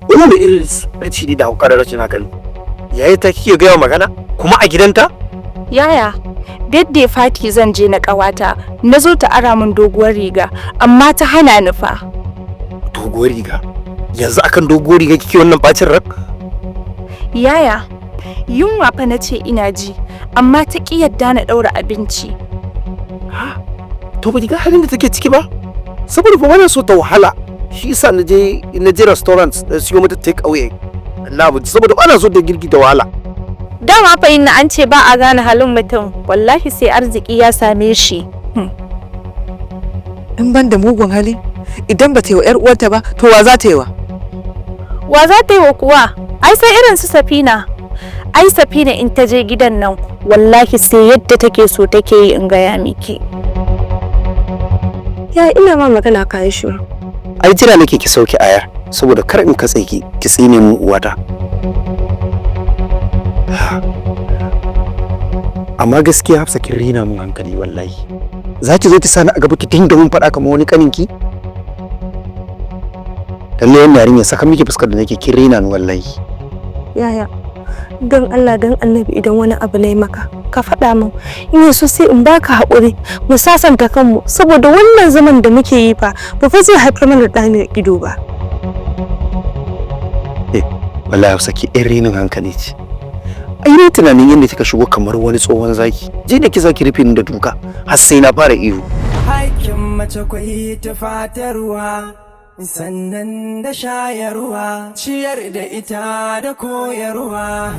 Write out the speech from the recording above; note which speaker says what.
Speaker 1: Wani mai irin raci da hauka da rashin hankali. Yaya ta kike gaya magana? Kuma a gidanta?
Speaker 2: Yaya, birthday party zan je na ƙawata, na zo ta ara min doguwar riga, amma ta hana ni fa.
Speaker 1: Doguwar riga? Yanzu akan doguwar riga kike wannan bacin ran?
Speaker 2: Yaya, yunwa fa na ce ina ji, amma ta ƙi yadda na ɗaura abinci.
Speaker 1: To ba ki ga halin da take ciki ba? Saboda ba bana so ta wahala. Shi yasa na je restaurant da siyo mata take away. Allah saboda bana so ta girki da wahala.
Speaker 2: Dama fa inna an ce ba a gane halin mutum, wallahi sai arziki ya same shi.
Speaker 3: In ban da mugun hali, idan ba ta yi wa 'yar uwarta ba, to wa za ta yi wa?
Speaker 2: Wa za ta yi wa kuwa? Ai sai irin su Safina. Ai Safina in ta je gidan nan, wallahi sai yadda take so take yi in gaya miki.
Speaker 4: Ya ina ma magana ka yi shiru.
Speaker 1: Ai jira nake ki sauki ayar saboda kar in katse ki tsine mu uwata. Amma gaskiya Hafsa kin rina mun hankali wallahi. Za ki zo ki sani a gaba ki dinga mun faɗa kamar wani kaninki? Lalle wannan yarinya saka miki fuskar da nake kin rina ni wallahi.
Speaker 4: Yaya, don Allah don Annabi idan wani abu ne maka, ka faɗa min. In so sai in baka haƙuri, mu sasanta kanmu saboda wannan zaman da muke yi fa, ba fa zai haifar mana da ɗa ido ba.
Speaker 1: Wallahi Hafsa ki rinin hankali ce. Ai ni tunanin yadda kika shigo kamar wani tsohon zaki. Je da ki zaki rufe ni da duka har sai na fara ihu.
Speaker 5: Hakkin mace kwai ta fatarwa, sannan da shayarwa, ciyar da ita da koyarwa.